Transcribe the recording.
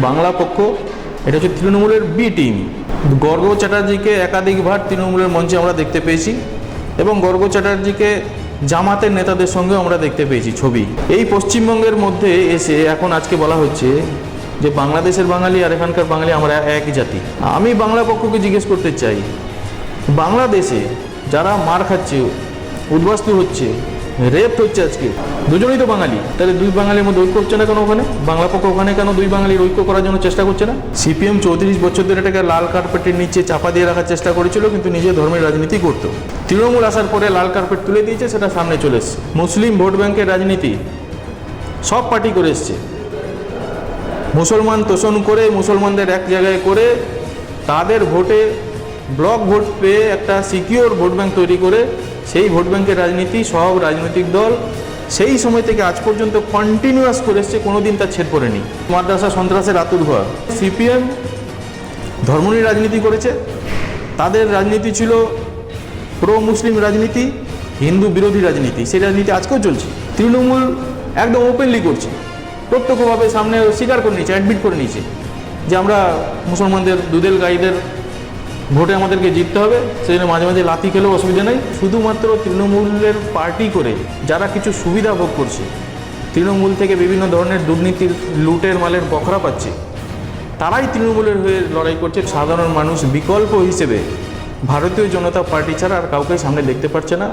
বাংলা পক্ষ এটা হচ্ছে তৃণমূলের বি টিম। গর্গ চ্যাটার্জিকে একাধিকবার তৃণমূলের মঞ্চে আমরা দেখতে পেয়েছি এবং গর্গ চ্যাটার্জিকে জামাতের নেতাদের সঙ্গেও আমরা দেখতে পেয়েছি ছবি। এই পশ্চিমবঙ্গের মধ্যে এসে এখন আজকে বলা হচ্ছে যে বাংলাদেশের বাঙালি আর এখানকার বাঙালি আমরা এক জাতি। আমি বাংলা পক্ষকে জিজ্ঞেস করতে চাই, বাংলাদেশে যারা মার খাচ্ছে, উদ্বাস্তু হচ্ছে, রেপ হচ্ছে, আজকে দুজনেই তো বাঙালি, তাহলে দুই বাঙালির মধ্যে ঐক্য হচ্ছে না কেন? ওখানে বাংলা পক্ষ ওখানে কেন দুই বাঙালির ঐক্য করার জন্য চেষ্টা করছে না? সিপিএম 34 বছর ধরে এটাকে লাল কার্পেটের নিচে চাপা দিয়ে রাখার চেষ্টা করেছিল, কিন্তু নিজের ধর্মের রাজনীতি করতো। তৃণমূল আসার পরে লাল কার্পেট তুলে দিয়েছে, সেটা সামনে চলে এসছে। মুসলিম ভোট ব্যাংকের রাজনীতি সব পার্টি করে এসছে। মুসলমান তোষণ করে, মুসলমানদের এক জায়গায় করে, তাদের ভোটে ব্লক ভোট পেয়ে একটা সিকিউর ভোট ব্যাংক তৈরি করে সেই ভোট ব্যাংকের রাজনীতি সব রাজনৈতিক দল সেই সময় থেকে আজ পর্যন্ত কন্টিনিউয়াস করে এসছে, কোনোদিন তার ছেদ পড়েনি। মাদ্রাসা সন্ত্রাসের আতুরঘর। সিপিএম ধর্মনির রাজনীতি করেছে, তাদের রাজনীতি ছিল প্রো মুসলিম রাজনীতি, হিন্দু বিরোধী রাজনীতি, সেই রাজনীতি আজকেও চলছে। তৃণমূল একদম ওপেনলি করছে, প্রত্যক্ষভাবে সামনে স্বীকার করে নিয়েছে, অ্যাডমিট করে নিয়েছে যে আমরা মুসলমানদের দুধেল গাইদের ভোটে আমাদেরকে জিততে হবে, সেই জন্য মাঝে মাঝে লাথি খেলেও অসুবিধা নেই। শুধুমাত্র তৃণমূলের পার্টি করে যারা কিছু সুবিধা ভোগ করছে, তৃণমূল থেকে বিভিন্ন ধরনের দুর্নীতির লুটের মালের বখরা পাচ্ছে, তারাই তৃণমূলের হয়ে লড়াই করছে। সাধারণ মানুষ বিকল্প হিসেবে ভারতীয় জনতা পার্টি ছাড়া আর কাউকে সামনে দেখতে পাচ্ছে না।